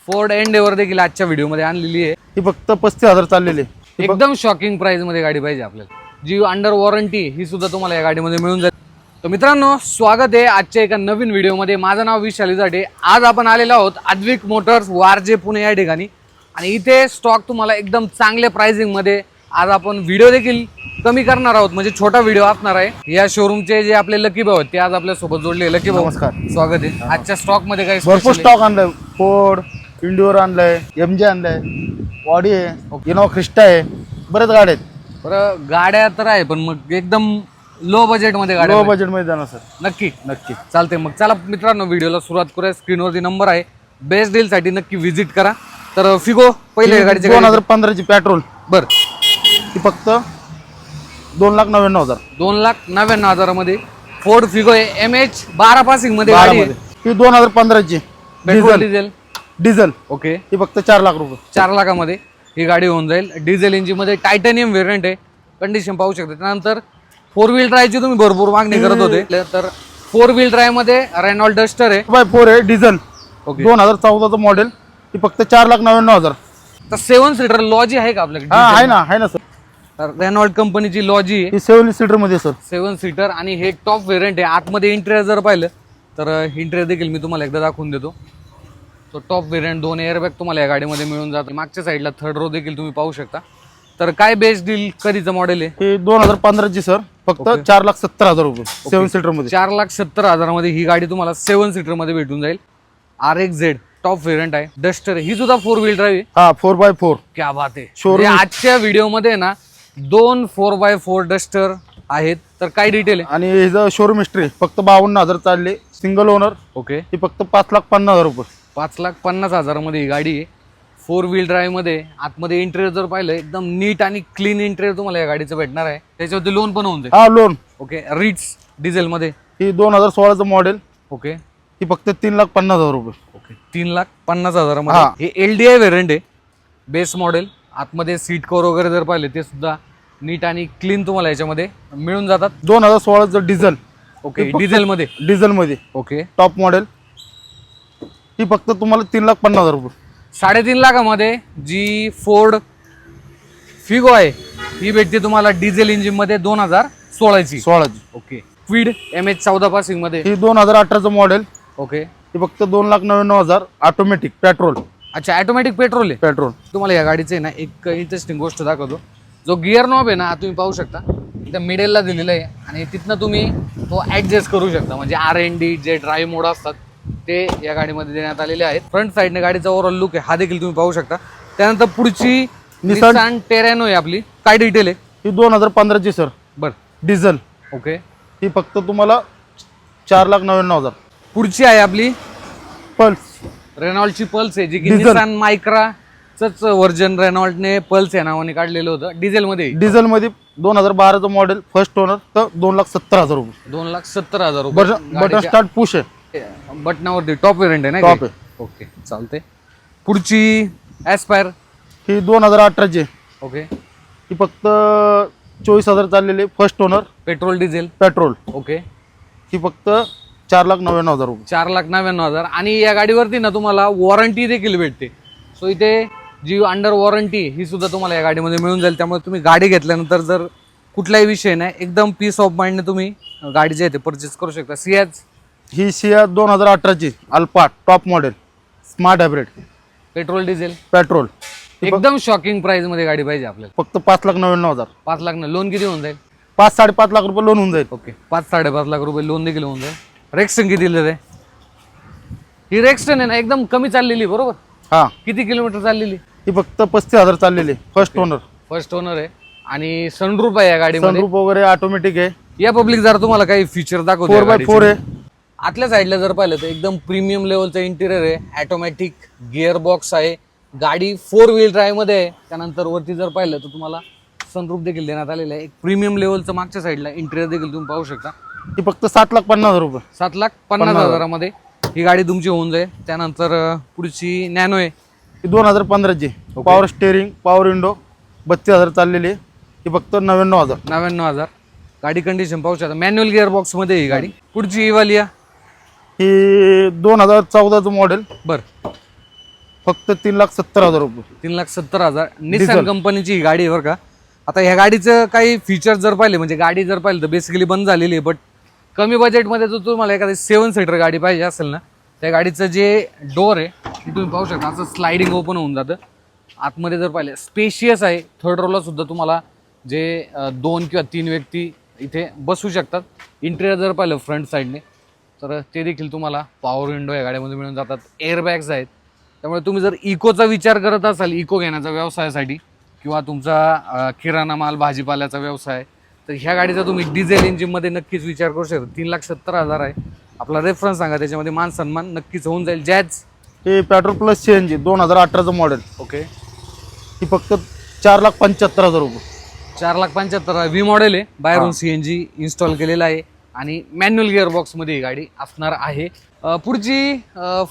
Ford Endeavour देखील आजच्या व्हिडिओमध्ये आणलेली आहे। ही फक्त 35,000 चाललेली आहे। एकदम शॉकिंग प्राइस मध्ये गाडी पाहिजे आपल्याला, जी अंडर वॉरंटी ही सुद्धा तुम्हाला या गाडीमध्ये मिळून जाईल। तर मित्रांनो, स्वागत आहे आजच्या एका नवीन व्हिडिओमध्ये। माझं नाव विशाल जाटे। आज आपण आलेलो आहोत अद्विक मोटर्स वारजे पुणे या ठिकाणी, आणि इथे स्टॉक तुम्हाला एकदम चांगल्या प्राइसिंग मध्ये आज आपण व्हिडिओ देखील कमी करणार आहोत, म्हणजे छोटा व्हिडिओ असणार आहे। या शोरूमचे जे आपले लकी भाऊ आहेत ते आज आपल्या सोबत जोडले। लकी भाऊ नमस्कार, स्वागत आहे। आजच्या स्टॉक मध्ये काय भरपूर स्टॉक आणलाय। फोर्ड इंडिओर आणलाय, एमजे आणलाय, ऑडी आहे, इनोवा क्रिस्टा आहे, बरेच गाड्या आहेत। बरं, गाड्या तर आहे पण मग एकदम लो बजेट मध्ये गाड्या लो बजेट मध्ये जाणार सर। नक्की नक्की चालते। मग चला मित्रांनो, व्हिडिओला सुरुवात करूया। स्क्रीनवरती नंबर आहे, बेस्ट डील साठी नक्की व्हिजिट करा। तर फिगो पहिले गाडीची 2015 ची पेट्रोल, बर ती फक्त 2,99,000 2,99,000 मध्ये फोर्ड फिगो आहे। MH 12 पासिंग मध्ये गाडी आहे। ती 2015 ची पेट्रोल डिझेल डिझेल ओके। ती फक्त 4 लाख रुपये 4 लाखामध्ये ही गाडी होऊन जाईल। डिझेल इंजिन मध्ये टायटॅनियम व्हेरियंट आहे, कंडिशन पाहू शकता। त्यानंतर 4 व्हील ड्राईव्हची तुम्ही भरपूर मागणी करत होते, तर 4 व्हील ड्राईव्ह मध्ये रेनॉल्ड डस्टर आहे 4x4 आहे, डिझेल ओके। 2014 चं मॉडेल, ती फक्त 4,99,000। तर 7 सीटर लॉजी आहे का आपल्याकडे? हा आहे ना सर। तर रेनॉल्ड कंपनीची लॉजी आहे, ही 7 सीटर मध्ये सर। 7 सीटर, आणि हे टॉप व्हेरियंट आहे। आतमध्ये इंटेरियर जर पाहिलं तर इंटेरियर देखील मी तुम्हाला एकदा दाखवून देतो। तो टॉप व्हेरियंट 2 एअरबॅग तुम्हाला या गाडीमध्ये मिळून जातो। मागच्या साईडला थर्ड रो देखील तुम्ही पाहू शकता। तर काय बेस्ट डील कधीचं मॉडेल आहे? हे 2015 ची सर, फक्त 4,70,000 रुपये 7 सीटर मध्ये। 4,70,000 मध्ये ही गाडी तुम्हाला 7 सीटर मध्ये भेटून जाईल। RXZ टॉप व्हेरियंट आहे, डस्टर ही सुद्धा 4 व्हील ड्राईव्ह आहे। हा 4x4 क्या बात आहे। म्हणजे आजच्या व्हिडिओमध्ये ना 2 4x4 डस्टर आहेत। तर काय डिटेल आहे? आणि हे शोरूम हिस्ट्री फक्त 52,000 चालले, सिंगल ओनर ओके। ही फक्त 5,50,000 रुपये 5,50,000 मध्ये ही गाडी आहे। 4 व्हील ड्राईव्ह मध्ये आतमध्ये इंटेरियर जर पाहिलं एकदम नीट आणि क्लीन इंटेरियर तुम्हाला या गाडीचं भेटणार आहे। त्याच्यावरती लोन पण होऊन जाईल। हा लोन ओके। रिट्स डिझेल मध्ये ही 2016 चं मॉडेल, ओके। ही फक्त 3,50,000 रुपये ओके, 3,50,000 मध्ये हे LDI व्हेरियंट आहे, बेस मॉडेल। आतमध्ये सीट कव्हर वगैरे जर पाहिले ते सुद्धा नीट आणि क्लीन तुम्हाला याच्यामध्ये मिळून जातात। 2016 चं डिझेल, ओके। डिझेल मध्ये ओके, टॉप मॉडेल, ही फक्त तुम्हाला 3,50,000 रुपये 3.5 लाखामध्ये जी फोर्ड फिगो आहे ही भेटते तुम्हाला डिझेल इंजिन मध्ये 2016 ची। ओके। क्विड MH 14 पासिंग मध्ये, ही 2018 चं मॉडेल, ओके। ही फक्त 2,99,000 ऑटोमॅटिक पेट्रोल। अच्छा, ऑटोमॅटिक पेट्रोल आहे। पेट्रोल तुम्हाला या गाडीचं आहे ना एक इंटरेस्टिंग गोष्ट दाखवतो। जो गिअर नॉब आहे ना तुम्ही पाहू शकता, इथं मिडलला दिलेलं आहे, आणि तिथनं तुम्ही तो ऍडजस्ट करू शकता। म्हणजे RND जे ड्राईव्ह मोड असतात ते या गाडीमध्ये देण्यात आलेले आहेत। फ्रंट साईडने गाडीचा ओव्हरऑल लुक आहे हा देखील तुम्ही पाहू शकता। त्यानंतर पुढची निसान टेरॅनो आहे आपली, काय डिटेल आहे? ही 2015 ची सर, बर डिझेल, ओके। ही फक्त तुम्हाला 4,99,000। पुढची आहे आपली पल्स, रेनॉल्डची पल्स आहे, जी की निसान मायक्राचंच व्हर्जन रेनॉल्डने पल्स या नावाने काढलेलं होतं। डिझेल मध्ये 2012 चं मॉडेल, फर्स्ट ओनर, तर 2,70,000 रुपये 2,70,000 रुपये। बटन स्टार्ट पुश आहे, बटनावरती टॉप व्हेरियंट आहे ना? टॉप आहे, ओके चालते। पुढची ॲस्पायर, ही 2018 ची, ओके। ही फक्त 24,000 चाललेली, first owner, petrol diesel, petrol, okay. ही फक्त 4,99,000 रुपये 4,99,000। आणि या गाडीवरती ना तुम्हाला वॉरंटी देखील भेटते। सो इथे जी अंडर वॉरंटी ही सुद्धा तुम्हाला या गाडीमध्ये मिळून जाईल। त्यामुळे तुम्ही गाडी घेतल्यानंतर जर कुठलाही विषय नाही, एकदम पीस ऑफ माइंडने तुम्ही गाडी जे आहे ते परचेस करू शकता। सियाज, ही सियाज 2018 ची alpha top model, smart hybrid, petrol diesel, petrol, एकदम शॉकिंग प्राइस मध्ये गाडी पाहिजे आपल्याला। फक्त 5,99,000। 5 लाख ना लोन किती होऊन जाईल? 5-5.5 लाख रुपये लोन होऊन जाईल। ओके, 5-5.5 लाख रुपये लोन देखील होऊन जाईल। रेक्स्टन किती दिलं? ही रेक्स्टन आहे ना एकदम कमी चाललेली, बरोबर? हा, किती किलोमीटर चाललेली? ही फक्त 35,000 चाललेली, फर्स्ट ओनर, फर्स्ट ओनर आहे, आणि सनरूफ आहे या गाडीमध्ये। सनरूफ वगैरे ऑटोमॅटिक आहे। या पब्लिक जर तुम्हाला काही फीचर दाखवतो 4x4 आहे। आतल्या साईडला जर पाहिलं तर एकदम प्रीमियम लेवलचं इंटिरियर आहे, ऑटोमॅटिक गिअर बॉक्स आहे, गाडी 4 व्हील ड्राईव्ह मध्ये आहे। त्यानंतर वरती जर पाहिलं तर तुम्हाला सनरूफ देखील देण्यात आलेलं आहे। एक प्रीमियम लेवलचं मागच्या साईडला इंटिरियर देखील तुम्ही पाहू शकता। ही फक्त 7,50,000 रुपये 7,50,000 मध्ये ही गाडी तुमची होऊन जाईल। त्यानंतर पुढची नॅनो आहे, ही 2015 ची, पॉवर स्टेअरिंग, पॉवर विंडो, 32,000 चाललेली, ही फक्त 99,000। गाडी कंडिशन पाहू शकता, मॅन्युअल गिअर बॉक्स मध्ये ही गाडी। पुढची इवालिया, ही 2014 चं मॉडेल, बर फक्त 3,70,000 रुपये. 3,70,000 निसान कंपनीची ही गाडी आहे बरं का. आता ह्या गाडीचं काही फीचर्स जर पाहिले म्हणजे गाडी जर पाहिली तर बेसिकली बंद झालेली आहे, बट कमी बजेटमध्ये जर तुम्हाला एखादी 7 सीटर गाडी पाहिजे असेल ना, त्या गाडीचं जे डोअर आहे ते तुम्ही पाहू शकता, असं स्लायडिंग ओपन होऊन जातं. आतमध्ये जर पाहिलं स्पेशियस आहे. थर्ड रोला सुद्धा तुम्हाला जे 2 किंवा 3 व्यक्ती इथे बसू शकतात. इंटेरियर जर पाहिलं फ्रंट साईडने तर ते देखील तुम्हाला पॉवर विंडो या गाडीमध्ये मिळून जातात. एअरबॅग्स आहेत. त्यामुळे तुम्ही जर इकोचा विचार करत असाल, इको घेण्याचा व्यवसायासाठी किंवा तुमचा किराणा माल भाजीपाल्याचा व्यवसाय, तर ह्या गाडीचा तुम्ही डिझेल इंजिनमध्ये नक्कीच विचार करू शकता. 3,70,000 आहे. आपला रेफरन्स सांगा, त्याच्यामध्ये मान सन्मान नक्कीच होऊन जाईल. जॅज हे पेट्रोल प्लस CNG 2018चं मॉडेल. ओके, ही फक्त 4,75,000 रुपये. 4,75,000 व्ही मॉडेल आहे. बाहेरून CNG इन्स्टॉल केलेला आहे आणि मॅन्युअल गिअर बॉक्समध्ये ही गाडी असणार आहे. पुढची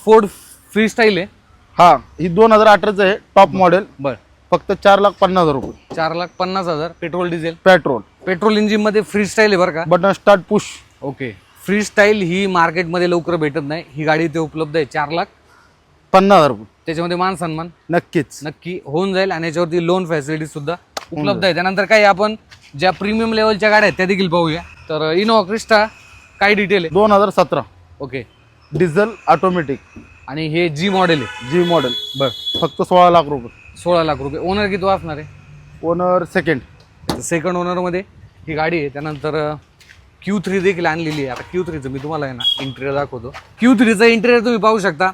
फोर्ड फ्री स्टाईल आहे. हा, ही 2018चं आहे टॉप मॉडेल. बरं, फक्त 4,50,000 रुपये. 4,50,000 पेट्रोल डिझेल. पेट्रोल इंजिनमध्ये फ्री स्टाईल आहे बरं का. Button start push. Okay, Freestyle ही मार्केटमध्ये लवकर भेटत नाही. ही गाडी इथे उपलब्ध आहे. 4,50,000 रुपये. त्याच्यामध्ये मान सन्मान नक्कीच नक्की होऊन जाईल आणि याच्यावरती लोन फॅसिलिटी सुद्धा उपलब्ध आहे. त्यानंतर काही आपण ज्या प्रीमियम लेवलच्या गाड्या आहेत त्या देखील पाहूया. तर इनोवा क्रिस्टा काय डिटेल आहे? 2017 ओके, डिझेल ऑटोमॅटिक आणि हे जी मॉडेल आहे. जी मॉडेल. बरं, फक्त 16 लाख रुपये. 16 लाख रुपये. ओनर किती असणार आहे? ओनर सेकंड ओनरमध्ये ही गाडी आहे. त्यानंतर Q3 देखील आणलेली आहे. आता Q3चं मी तुम्हाला आहे ना इंटेरियर दाखवतो. Q3चं इंटेरियर तुम्ही पाहू शकता.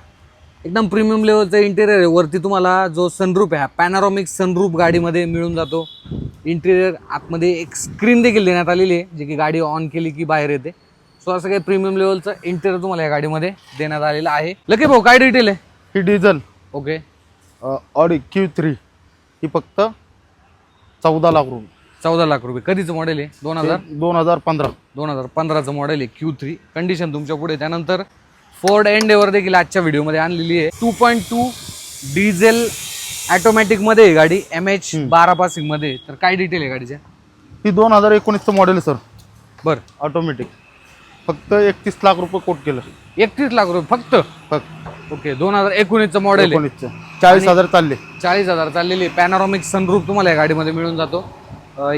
एकदम प्रीमियम लेवलचं इंटेरियर आहे. वरती तुम्हाला जो सनरूफ आहे, पॅनारॉमिक सनरूफ गाडीमध्ये मिळून जातो. इंटेरियर आतमध्ये एक स्क्रीन देखील देण्यात आलेली आहे, जे की गाडी ऑन केली की बाहेर येते. सो असं काही प्रीमियम लेवलचं इंटेरियर तुम्हाला या गाडीमध्ये देण्यात आलेलं आहे. लकी भाऊ काय डिटेल आहे? ही डिझेल. ओके, ऑडी Q3 ही फक्त 14 लाख रुपये. 14 लाख रुपये. कधीचं मॉडेल आहे? 2015. 2015चं मॉडेल आहे. Q3 कंडिशन तुमच्या पुढे. त्यानंतर फोर्ड एंडेवर देखील आजच्या व्हिडिओमध्ये आणलेली आहे. 2.2 डिझेल ऑटोमॅटिकमध्ये गाडी MH12 पासिंगमध्ये. तर काय डिटेल आहे गाडीच्या? ही 2019चं मॉडेल सर. बरं, ऑटोमॅटिक. फक्त 31 लाख रुपये कोट केलं. 31 लाख रुपये फक्त. ओके, 2019चं मॉडेल आहे. 40,000 चालले. 40,000 चाललेली. पॅनारॉमिक सनरूफ तुम्हाला या गाडीमध्ये मिळून जातो.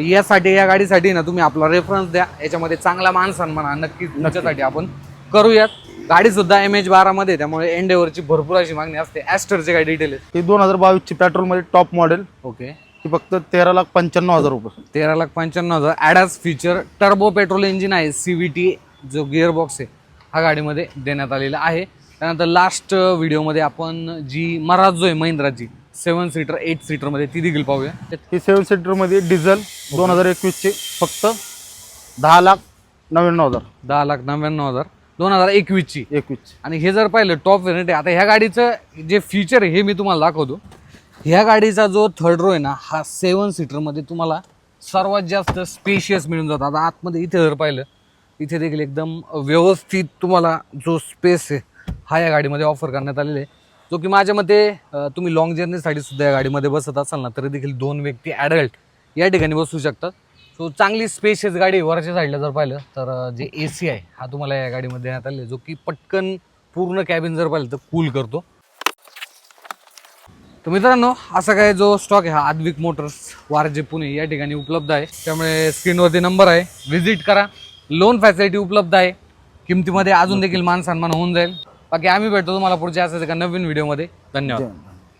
या गाडीसाठी ना तुम्ही आपला रेफरन्स द्या. याच्यामध्ये चांगला मान सन्मान नक्की तुमच्यासाठी आपण करूयात. गाडी सुद्धा MH12 मध्ये, त्यामुळे एंडेवरची भरपूर अशी मागणी असते. ॲस्टरचे काय डिटेल आहे? ही 2022ची पेट्रोलमध्ये टॉप मॉडेल. ओके, ही फक्त 13,95,000 रुपये. 13,95,000. ADAS feature turbo petrol engine आहे. CVT जो गिअर बॉक्स आहे हा गाडीमध्ये देण्यात आलेला आहे. त्यानंतर लास्ट व्हिडिओमध्ये आपण जी मराजो आहे महिंद्राची 7 सीटर 8 सीटरमध्ये ती देखील पाहूया. ही 7 सीटरमध्ये डिझेल 2021ची फक्त 10,99,000. 10,99,000 2021ची. 21. आणि हे जर पाहिलं टॉप व्हेरियंट आहे. आता ह्या गाडीचं जे फीचर आहे हे मी तुम्हाला दाखवतो. ह्या गाडीचा जो थर्ड रो आहे ना, हा 7 सीटरमध्ये तुम्हाला सर्वात जास्त स्पेशियस मिळून जातो. आता आतमध्ये इथे जर पाहिलं, इथे देखील एकदम व्यवस्थित तुम्हाला जो स्पेस आहे हा या गाडीमध्ये ऑफर करण्यात आलेला आहे, जो की माझ्या मते तुम्ही लॉंग जर्नीसाठी सुद्धा या गाडीमध्ये बसत असाल ना, तरी देखील 2 व्यक्ती ॲडल्ट या ठिकाणी बसू शकतात. सो चांगली स्पेशियस गाडी. वरच्या साईडला जर पाहिलं तर जे AC आहे हा तुम्हाला या गाडीमध्ये देण्यात आलेला आहे, जो की पटकन पूर्ण कॅबिन जर पाहिलं तर कूल करतो. तर मित्रांनो, असा काय जो स्टॉक आहे हा आद्विक मोटर्स वारजे पुणे या ठिकाणी उपलब्ध आहे. त्यामुळे स्क्रीनवरती नंबर आहे, व्हिजिट करा. लोन फॅसिलिटी उपलब्ध आहे. किमतीमध्ये अजून देखील मान सन्मान होऊन जाईल. बाकी आम्ही भेटतो तुम्हाला पुढच्या असाच एका नवीन व्हिडिओमध्ये. धन्यवाद.